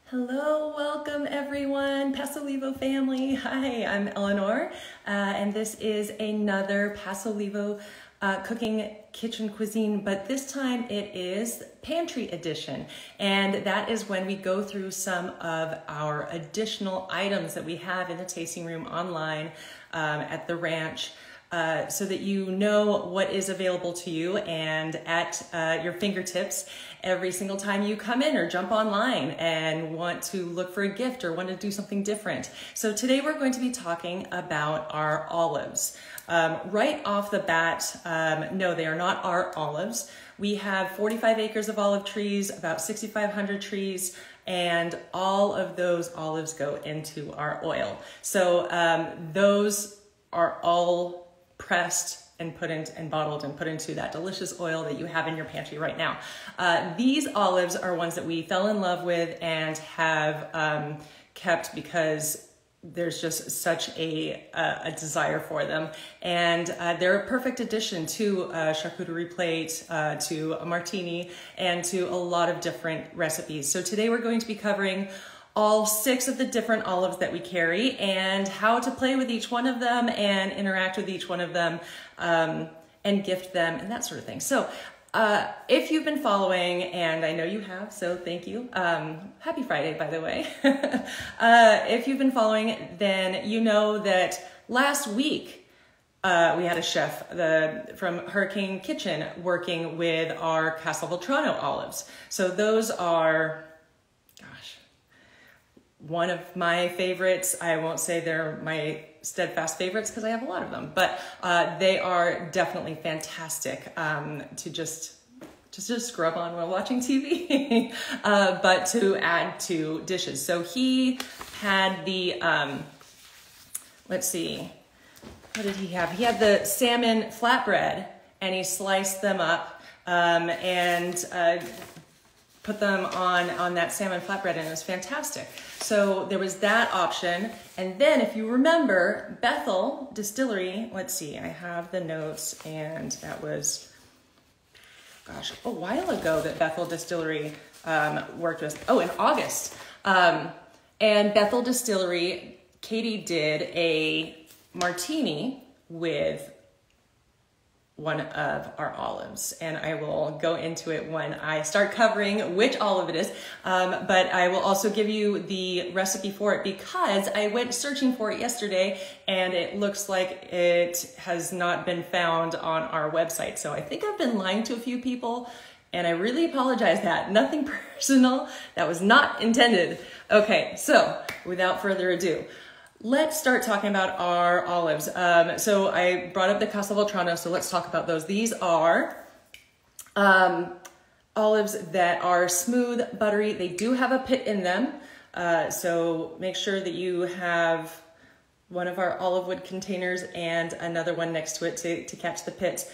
Hello, welcome everyone, Pasolivo family. Hi, I'm Eleanor, and this is another Pasolivo cooking kitchen cuisine, but this time it is Pantry edition. And that is when we go through some of our additional items that we have in the tasting room online at the ranch. So that you know what is available to you and at your fingertips every single time you come in or jump online and want to look for a gift or want to do something different. So today we're going to be talking about our olives. Right off the bat, no, they are not our olives. We have 45 acres of olive trees, about 6,500 trees, and all of those olives go into our oil. So those are all pressed and put in and bottled and put into that delicious oil that you have in your pantry right now. These olives are ones that we fell in love with and have kept because there's just such a desire for them. And they're a perfect addition to a charcuterie plate, to a martini, and to a lot of different recipes. So today we're going to be covering all 6 of the different olives that we carry and how to play with each one of them and interact with each one of them and gift them and that sort of thing. So if you've been following, and I know you have, so thank you. Happy Friday, by the way. If you've been following, then you know that last week we had a chef from Hurricane Kitchen working with our Castelvetrano olives. So those are one of my favorites. I won't say they're my steadfast favorites because I have a lot of them, but they are definitely fantastic to just scrub on while watching TV, but to add to dishes. So he had the, let's see, what did he have? He had the salmon flatbread and he sliced them up and put them on that salmon flatbread, and it was fantastic. So there was that option. And then if you remember, Bethel Distillery, let's see, I have the notes, and that was, gosh, a while ago that Bethel Distillery worked with, in August. And Bethel Distillery, Katie did a martini with one of our olives, and I will go into it when I start covering which olive it is, but I will also give you the recipe for it because I went searching for it yesterday and it looks like it has not been found on our website. So I think I've been lying to a few people, and I really apologize. That nothing personal, that was not intended. Okay, so without further ado, let's start talking about our olives. So I brought up the Castelvetrano, so let's talk about those. These are olives that are smooth, buttery. They do have a pit in them, so make sure that you have one of our olive wood containers and another one next to it to catch the pits.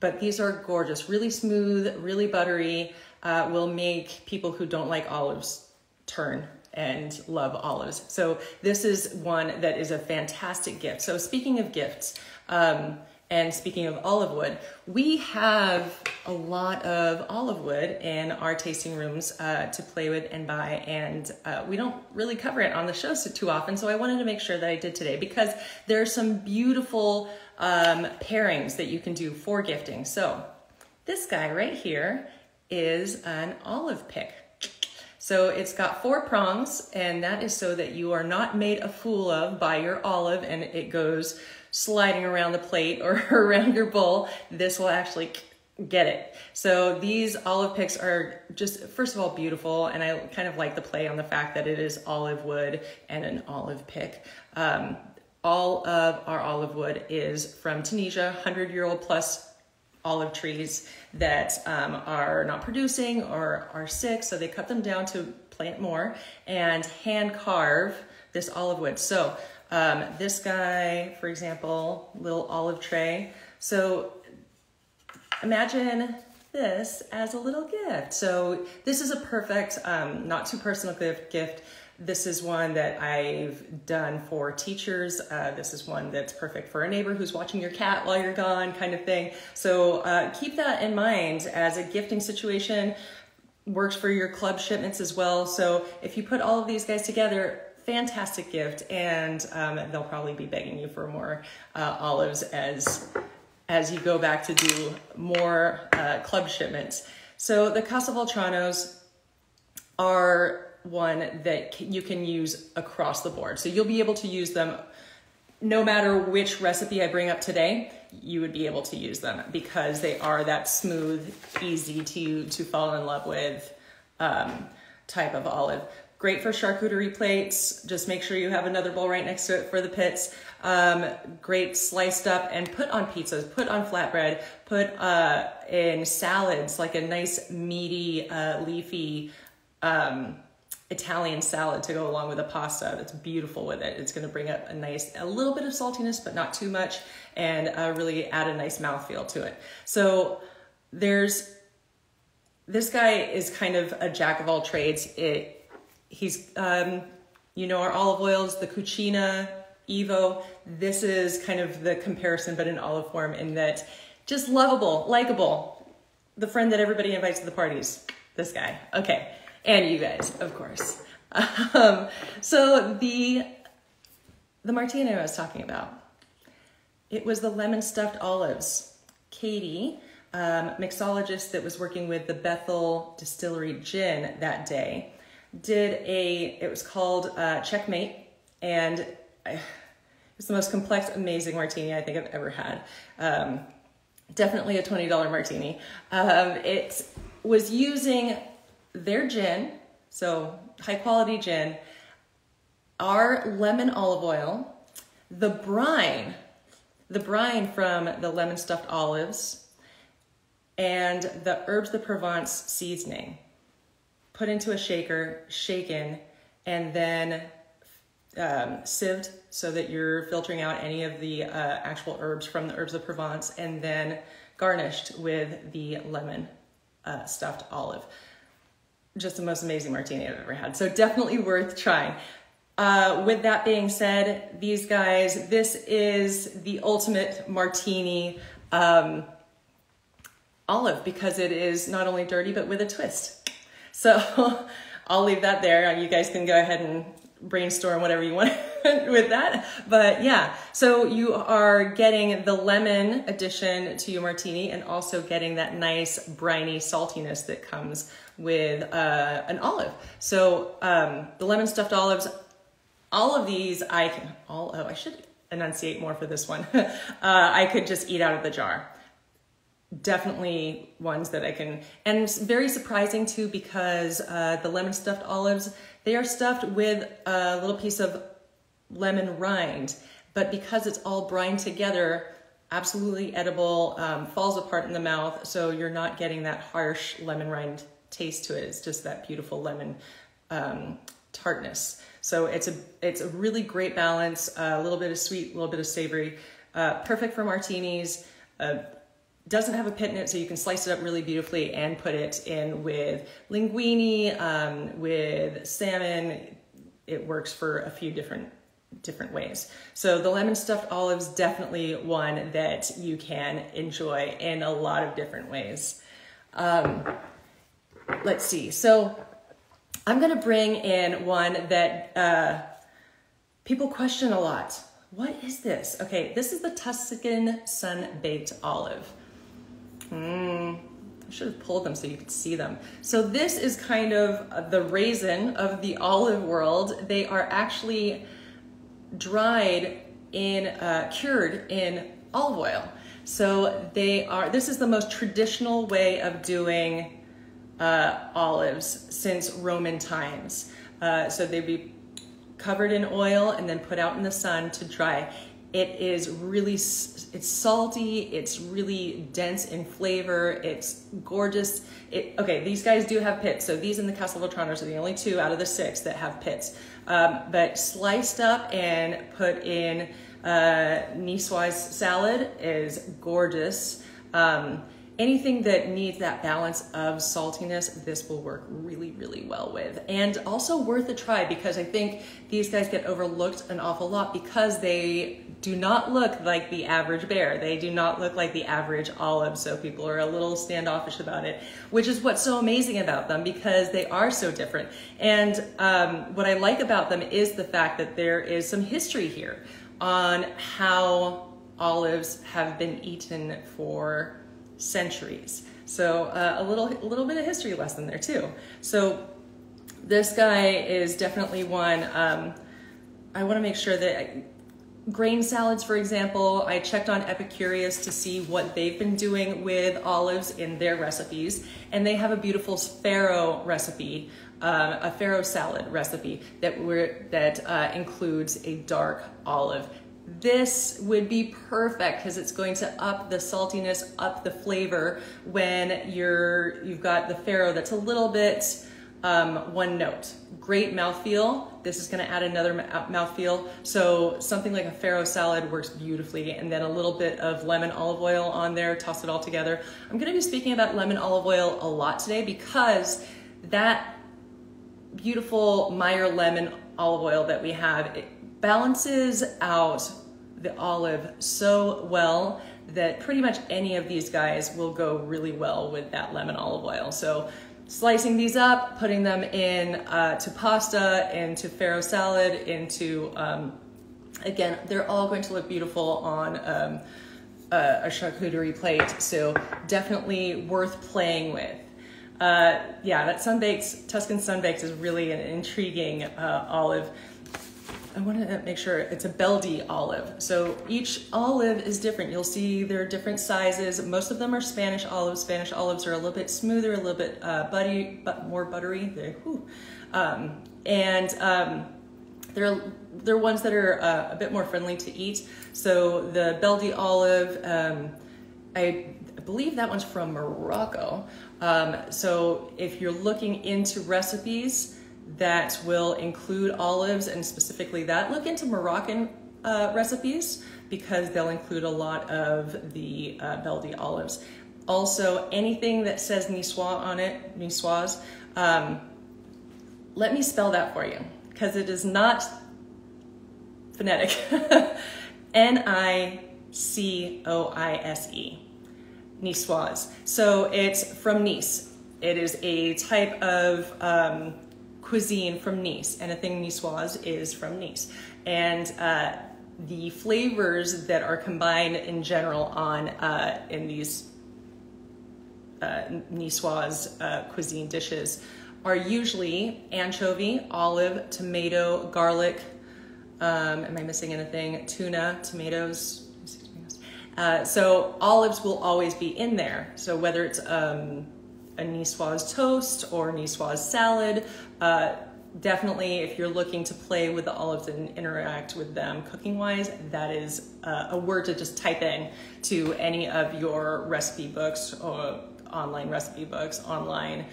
But these are gorgeous, really smooth, really buttery, will make people who don't like olives turn and love olives. So this is one that is a fantastic gift. So speaking of gifts, and speaking of olive wood, we have a lot of olive wood in our tasting rooms to play with and buy, and we don't really cover it on the show too often, so I wanted to make sure that I did today because there are some beautiful pairings that you can do for gifting. So this guy right here is an olive pick. So it's got 4 prongs, and that is so that you are not made a fool of by your olive and it goes sliding around the plate or around your bowl. This will actually get it. So these olive picks are just, first of all, beautiful, and I kind of like the play on the fact that it is olive wood and an olive pick. All of our olive wood is from Tunisia, 100-year-old plus olive trees that are not producing or are sick, so they cut them down to plant more and hand carve this olive wood. So this guy, for example, little olive tray. So imagine this as a little gift. So this is a perfect, not too personal gift. This is one that I've done for teachers. This is one that's perfect for a neighbor who's watching your cat while you're gone, kind of thing. So keep that in mind as a gifting situation. works for your club shipments as well. So if you put all of these guys together, fantastic gift, and they'll probably be begging you for more olives as you go back to do more club shipments. So the Castelvetranos are one that you can use across the board. So you'll be able to use them no matter which recipe I bring up today. You would be able to use them because they are that smooth, easy to fall in love with type of olive. Great for charcuterie plates. Just make sure you have another bowl right next to it for the pits. Great sliced up and put on pizzas, put on flatbread, put in salads, like a nice meaty, leafy Italian salad to go along with a pasta. That's beautiful with it. It's going to bring up a little bit of saltiness, but not too much, and really add a nice mouthfeel to it. So this guy is kind of a jack of all trades. He's, you know, our olive oils, the Cuisine, Evo. This is kind of the comparison, but in olive form, in that just lovable, likable, the friend that everybody invites to the parties. This guy. Okay. And you guys, of course. So the martini I was talking about, it was the lemon stuffed olives. Katie, mixologist that was working with the Bethel Distillery Gin that day, it was called Checkmate, and it was the most complex, amazing martini I think I've ever had. Definitely a $20 martini. It was using their gin, so high quality gin, our lemon olive oil, the brine from the lemon stuffed olives, and the herbs de Provence seasoning, put into a shaker, shaken, and then sieved so that you're filtering out any of the actual herbs from the herbs de Provence, and then garnished with the lemon stuffed olive. Just the most amazing martini I've ever had. So definitely worth trying. With that being said, these guys, this is the ultimate martini olive, because it is not only dirty, but with a twist. So I'll leave that there. You guys can go ahead and brainstorm whatever you want with that. But yeah, so you are getting the lemon addition to your martini, and also getting that nice briny saltiness that comes with an olive. So the lemon stuffed olives, all of these I should enunciate more for this one. I could just eat out of the jar. Definitely ones that I can, and it's very surprising too, because the lemon stuffed olives, they are stuffed with a little piece of lemon rind, but because it's all brined together, absolutely edible, falls apart in the mouth, so you're not getting that harsh lemon rind taste to it. It's just that beautiful lemon tartness. So it's a really great balance, a little bit of sweet, a little bit of savory, perfect for martinis. Doesn't have a pit in it, so you can slice it up really beautifully and put it in with linguine, with salmon. It works for a few different ways. So the lemon stuffed olives, definitely one that you can enjoy in a lot of different ways. Let's see. So I'm going to bring in one that people question a lot. What is this? Okay, this is the Tuscan Sun Baked olive. I should have pulled them so you could see them. So this is kind of the raisin of the olive world. They are actually dried cured in olive oil. So this is the most traditional way of doing olives since Roman times. So they'd be covered in oil and then put out in the sun to dry. It is really, it's salty, it's really dense in flavor, it's gorgeous. Okay, these guys do have pits, so these and the Castelvetranos are the only two out of the 6 that have pits. But sliced up and put in niçoise salad is gorgeous. anything that needs that balance of saltiness, this will work really, really well with. And also worth a try, because I think these guys get overlooked an awful lot because they do not look like the average bear. They do not look like the average olive, so people are a little standoffish about it, which is what's so amazing about them, because they are so different. And what I like about them is the fact that there is some history here on how olives have been eaten for centuries. So a little bit of history lesson there too. So this guy is definitely one. I want to make sure that grain salads, for example, I checked on Epicurious to see what they've been doing with olives in their recipes, and they have a beautiful farro recipe, a farro salad recipe that includes a dark olive. This would be perfect because it's going to up the saltiness, up the flavor when you've got the farro that's a little bit one note. Great mouthfeel. This is going to add another mouthfeel. So something like a farro salad works beautifully, and then a little bit of lemon olive oil on there, toss it all together. I'm going to be speaking about lemon olive oil a lot today because that beautiful Meyer lemon olive oil that we have, it balances out the olive so well that pretty much any of these guys will go really well with that lemon olive oil. So slicing these up, putting them in to pasta, into farro salad, into, again, they're all going to look beautiful on a charcuterie plate. So definitely worth playing with. Yeah, that Tuscan Sun Baked is really an intriguing olive. I want to make sure it's a Beldi olive. So each olive is different. You'll see there are different sizes. Most of them are Spanish olives. Spanish olives are a little bit smoother, a little bit more buttery. They're ones that are a bit more friendly to eat. So the Beldi olive, I believe that one's from Morocco. So if you're looking into recipes that will include olives, and specifically that, look into Moroccan recipes because they'll include a lot of the Beldi olives. Also, anything that says niçoise on it, niçoise, let me spell that for you because it is not phonetic. N-I-C-O-I-S-E, niçoise. So it's from Nice. It is a type of cuisine from Nice. Anything niçoise is from Nice. And the flavors that are combined in general on in these niçoise cuisine dishes are usually anchovy, olive, tomato, garlic, am I missing anything? Tuna, tomatoes. So olives will always be in there. So whether it's a niçoise toast or niçoise salad, definitely if you're looking to play with the olives and interact with them cooking wise, that is a word to just type in to any of your recipe books or online recipe books, online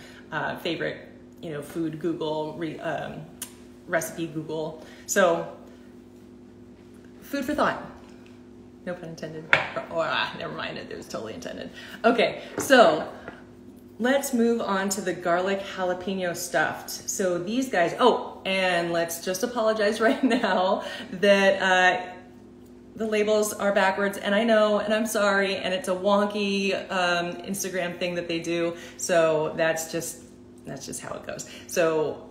favorite, food Google, recipe Google. So food for thought. No pun intended. Never mind, it was totally intended. Okay, so let's move on to the garlic jalapeno stuffed. So these guys, and let's just apologize right now that the labels are backwards, and I know, and I'm sorry, and it's a wonky Instagram thing that they do, so that's just how it goes. So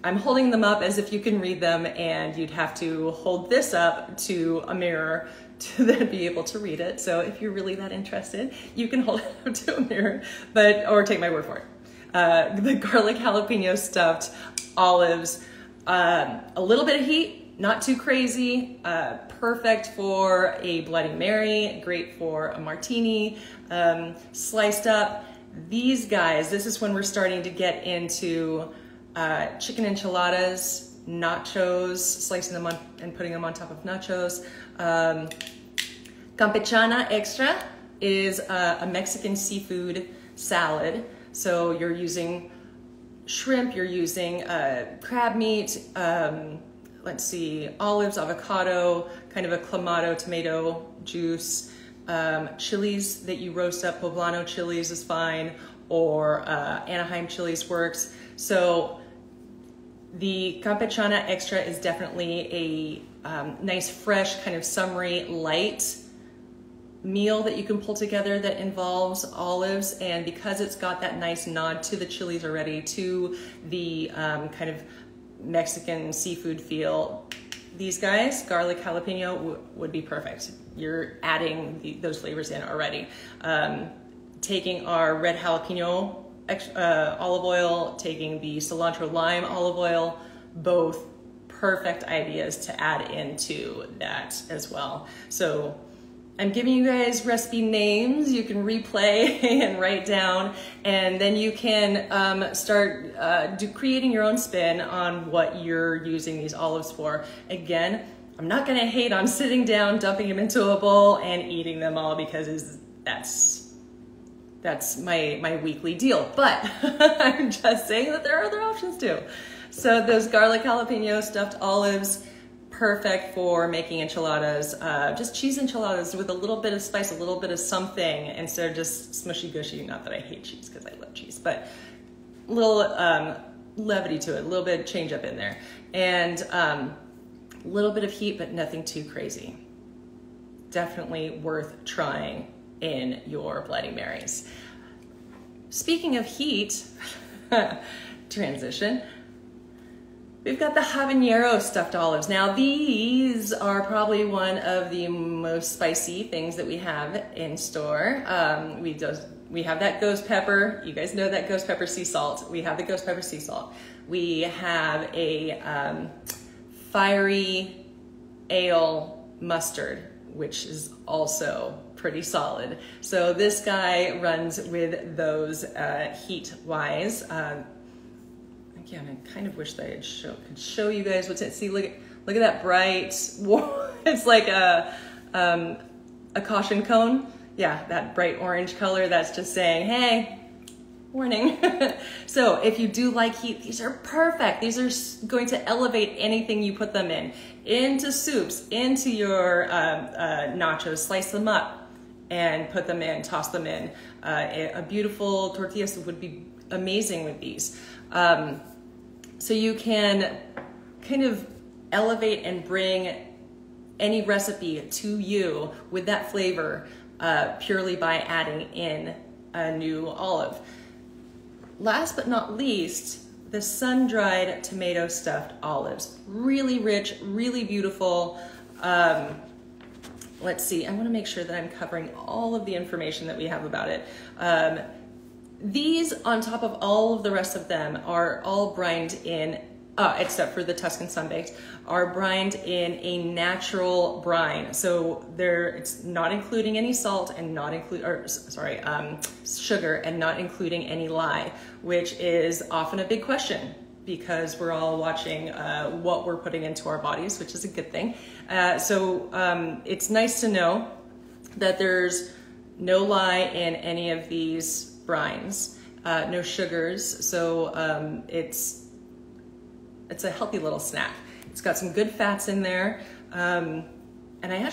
I'm holding them up as if you can read them, and you'd have to hold this up to a mirror to then be able to read it. So if you're really that interested, you can hold it up to a mirror, or take my word for it. The garlic jalapeno stuffed olives, a little bit of heat, not too crazy, perfect for a Bloody Mary, great for a martini, sliced up. These guys, this is when we're starting to get into chicken enchiladas, nachos, slicing them on and putting them on top of nachos. Campechana extra is a Mexican seafood salad. So you're using shrimp, you're using crab meat, let's see, olives, avocado, kind of a clamato tomato juice, chilies that you roast up. Poblano chilies is fine, or Anaheim chilies works. So the Campechana Extra is definitely a nice, fresh, kind of summery, light meal that you can pull together that involves olives. And because it's got that nice nod to the chilies already, to the kind of Mexican seafood feel, these guys, garlic jalapeno, would be perfect. You're adding those flavors in already. Taking our red jalapeno olive oil, taking the cilantro lime olive oil, both perfect ideas to add into that as well. So I'm giving you guys recipe names you can replay and write down, and then you can start creating your own spin on what you're using these olives for. Again, I'm not gonna hate on sitting down, dumping them into a bowl and eating them all, because that's my weekly deal, but I'm just saying that there are other options too. So those garlic jalapeno stuffed olives, perfect for making enchiladas, just cheese enchiladas with a little bit of spice, a little bit of something, instead of just smushy gushy. Not that I hate cheese, because I love cheese, but a little levity to it, a little bit of change up in there, and a little bit of heat, but nothing too crazy. Definitely worth trying in your Bloody Marys. Speaking of heat, transition, we've got the Habanero stuffed olives. Now these are probably one of the most spicy things that we have in store. We have that ghost pepper. You guys know that ghost pepper sea salt. We have the ghost pepper sea salt. We have a fiery ale mustard, which is also pretty solid. So this guy runs with those heat-wise. Again, I kind of wish that I could show you guys what's in. See, look at that bright. It's like a caution cone. Yeah, that bright orange color. That's just saying, hey, warning. So if you do like heat, these are perfect. These are going to elevate anything you put them in. Into soups, into your nachos. Slice them up and put them in, toss them in. A beautiful tortilla soup would be amazing with these. So you can kind of elevate and bring any recipe to you with that flavor purely by adding in a new olive. Last but not least, the sun-dried tomato stuffed olives. Really rich, really beautiful. Let's see, I want to make sure that I'm covering all of the information that we have about it. These, on top of all of the rest of them, are all brined in, except for the Tuscan Sun Baked, are brined in a natural brine. So it's not including any salt and sugar, and not including any lye, which is often a big question, because we're all watching what we're putting into our bodies, which is a good thing. So it's nice to know that there's no lye in any of these brines, no sugars. So it's a healthy little snack. It's got some good fats in there. And I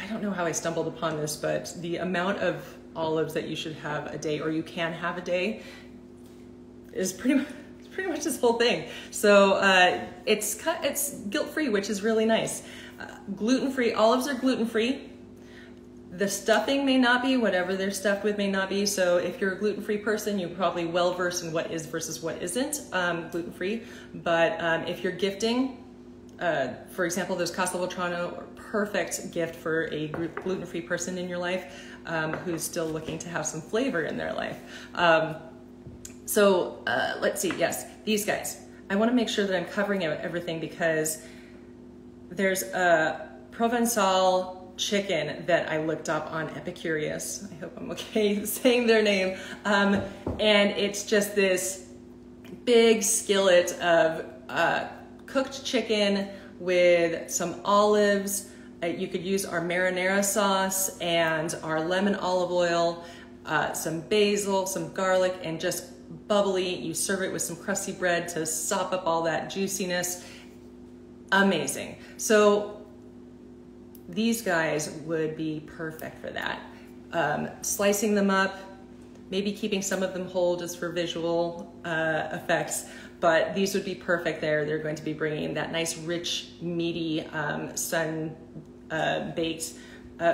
don't know how I stumbled upon this, but the amount of olives that you should have a day, or you can have a day, is pretty much this whole thing. So it's guilt-free, which is really nice. Gluten-free, olives are gluten-free. The stuffing may not be, whatever they're stuffed with may not be. So if you're a gluten-free person, you're probably well-versed in what is versus what isn't gluten-free. But if you're gifting, for example, those Castelvetrano, perfect gift for a gluten-free person in your life who's still looking to have some flavor in their life. So let's see, yes, these guys. I want to make sure that I'm covering everything, because there's a Provençal chicken that I looked up on Epicurious. I hope I'm okay saying their name. And it's just this big skillet of cooked chicken with some olives. You could use our marinara sauce and our lemon olive oil, some basil, some garlic, and just bubbly. You serve it with some crusty bread to sop up all that juiciness. Amazing. So these guys would be perfect for that. Slicing them up, maybe keeping some of them whole just for visual effects, but these would be perfect there. They're going to be bringing that nice, rich, meaty, sun-baked,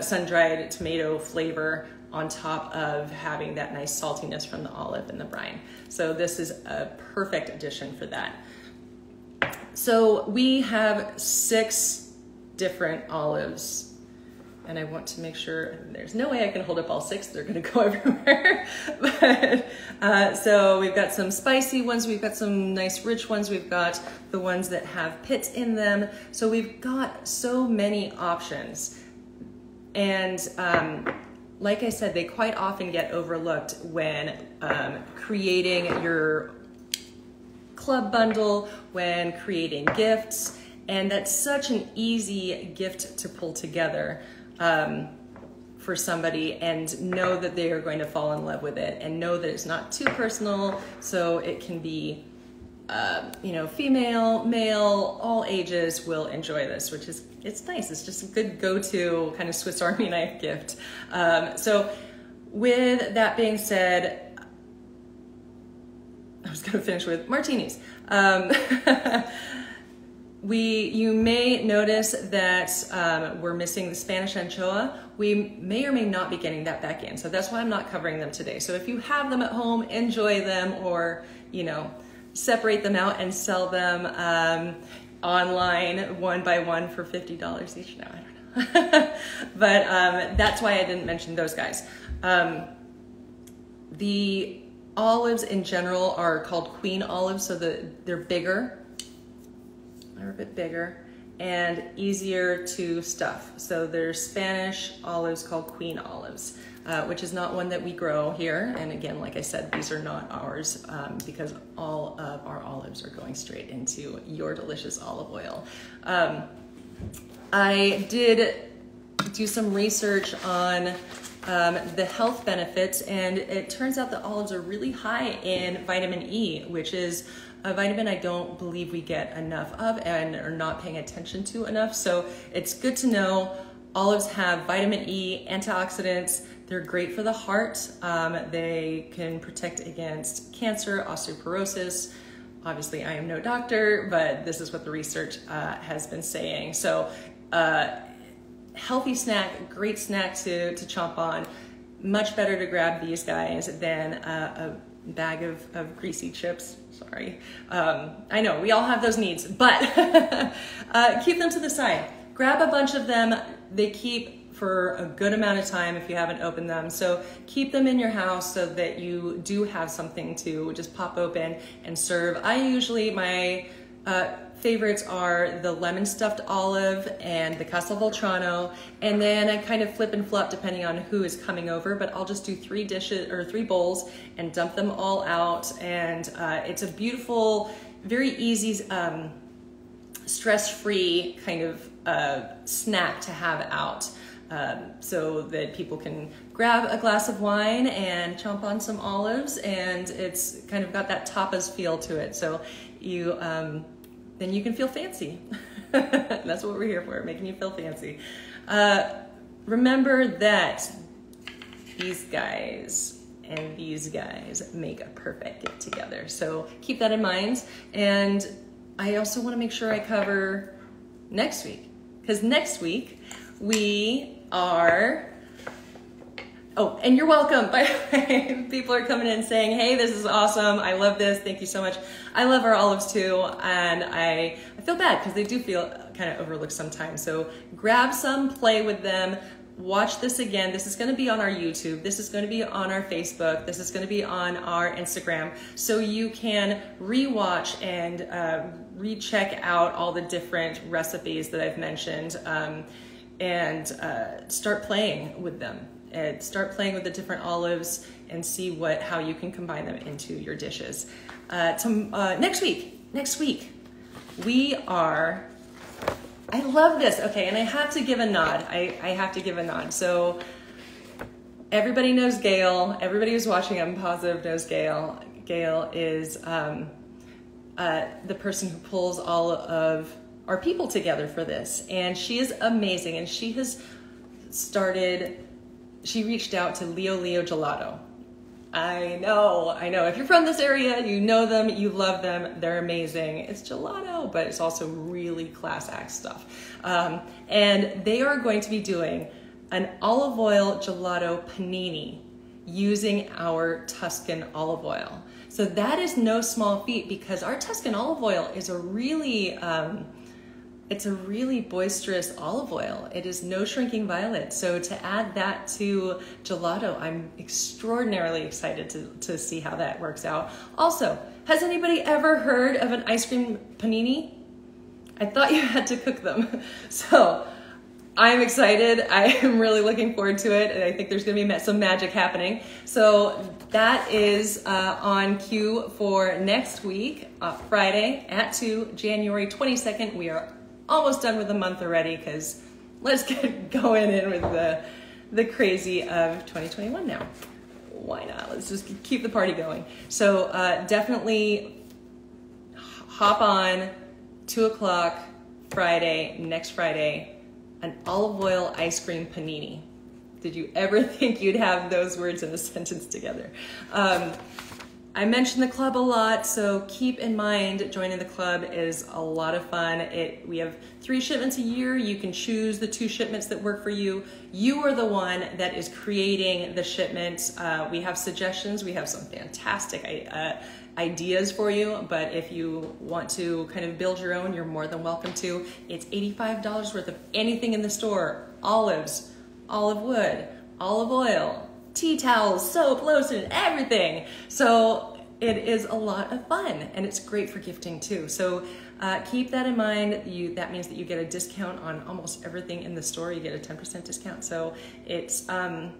sun-dried tomato flavor on top of having that nice saltiness from the olive and the brine. So this is a perfect addition for that. So we have 6 different olives, and I want to make sure, there's no way I can hold up all 6, they're gonna go everywhere. But, so we've got some spicy ones, we've got some nice rich ones, we've got the ones that have pits in them. So we've got so many options. And like I said, they quite often get overlooked when creating your club bundle, when creating gifts, and that's such an easy gift to pull together for somebody and know that they are going to fall in love with it and know that it's not too personal, so it can be, you know, female, male, all ages will enjoy this, which is, it's nice. It's just a good go-to kind of Swiss Army knife gift. So with that being said, I was going to finish with martinis. You may notice that we're missing the Spanish anchoa. We may or may not be getting that back in, so that's why I'm not covering them today. So if you have them at home, enjoy them, or, you know, separate them out and sell them online one by one for $50 each. No, I don't know. But that's why I didn't mention those guys. The olives in general are called queen olives, so they're bigger. They're a bit bigger and easier to stuff. So there's Spanish olives called queen olives, which is not one that we grow here. And again, like I said, these are not ours because all of our olives are going straight into your delicious olive oil. I did do some research on the health benefits, and it turns out that olives are really high in vitamin E, which is a vitamin I don't believe we get enough of and are not paying attention to enough. So it's good to know olives have vitamin E, antioxidants. They're great for the heart. They can protect against cancer, osteoporosis. Obviously, I am no doctor, but this is what the research has been saying. So healthy snack, great snack to chomp on. Much better to grab these guys than a bag of greasy chips. Sorry. I know we all have those needs, but keep them to the side. Grab a bunch of them. They keep for a good amount of time if you haven't opened them. So keep them in your house so that you do have something to just pop open and serve. I usually, my favorites are the lemon stuffed olive and the Castelvetrano, and then I kind of flip and flop depending on who is coming over, but I'll just do 3 dishes or 3 bowls and dump them all out. And it's a beautiful, very easy, stress-free kind of snack to have out. So that people can grab a glass of wine and chomp on some olives, and it's kind of got that tapas feel to it. So you, then you can feel fancy. That's what we're here for, making you feel fancy. Remember that these guys and these guys make a perfect get together. So keep that in mind. And I also want to make sure I cover next week, because next week we are, oh, and you're welcome, by the way. People are coming in saying, hey, this is awesome. I love this. Thank you so much. I love our olives too. And I feel bad because they do feel kind of overlooked sometimes. So grab some, play with them. Watch this again. This is going to be on our YouTube. This is going to be on our Facebook. This is going to be on our Instagram. So you can rewatch and recheck out all the different recipes that I've mentioned and start playing with them. Start playing with the different olives and see how you can combine them into your dishes. Next week, we are, I love this. Okay, and I have to give a nod. I have to give a nod. So everybody knows Gail. Everybody who's watching, I'm positive, knows Gail. Gail is the person who pulls all of our people together for this. And she is amazing. And she has she reached out to Leo Gelato. I know. If you're from this area, you know them, you love them, they're amazing. It's gelato, but it's also really class act stuff. And they are going to be doing an olive oil gelato panini using our Tuscan olive oil. So that is no small feat, because our Tuscan olive oil is a really, it's a really boisterous olive oil. It is no shrinking violet. So to add that to gelato, I'm extraordinarily excited to see how that works out. Also, has anybody ever heard of an ice cream panini? I thought you had to cook them. So I'm excited. I am really looking forward to it. And I think there's gonna be some magic happening. So that is on cue for next week, Friday at 2, January 22nd. We are almost done with the month already, because let's get going in with the crazy of 2021 now. Why not? Let's just keep the party going. So definitely hop on 2 o'clock Friday, next Friday, an olive oil ice cream panini. Did you ever think you'd have those words in a sentence together? I mentioned the club a lot, so keep in mind joining the club is a lot of fun. We have 3 shipments a year. You can choose the 2 shipments that work for you. You are the one that is creating the shipments. We have suggestions. We have some fantastic ideas for you, but if you want to kind of build your own, you're more than welcome to. It's $85 worth of anything in the store: olives, olive wood, olive oil, tea towels, soap, lotion, everything. So it is a lot of fun, and it's great for gifting too. So keep that in mind. That means that you get a discount on almost everything in the store. You get a 10% discount. So it's a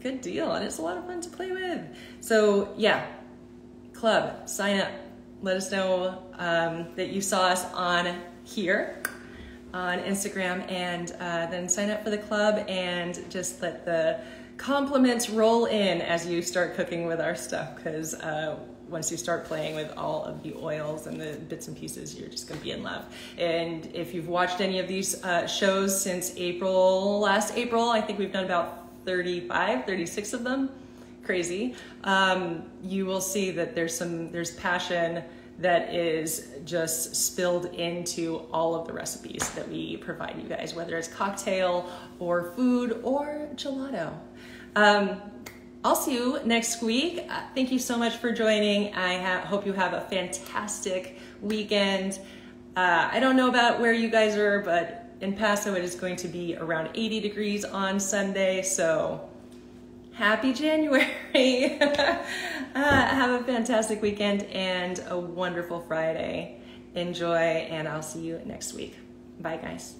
good deal, and it's a lot of fun to play with. So yeah, club, sign up. Let us know that you saw us on here on Instagram, and then sign up for the club, and just let the compliments roll in as you start cooking with our stuff, because once you start playing with all of the oils and the bits and pieces, you're just gonna be in love. And if you've watched any of these shows since last April, I think we've done about 35, 36 of them, crazy. You will see that there's passion that is just spilled into all of the recipes that we provide you guys, whether it's cocktail or food or gelato. I'll see you next week. Thank you so much for joining. I hope you have a fantastic weekend. I don't know about where you guys are, but in Paso it is going to be around 80 degrees on Sunday, so happy January. Have a fantastic weekend and a wonderful Friday. Enjoy, and I'll see you next week. Bye, guys.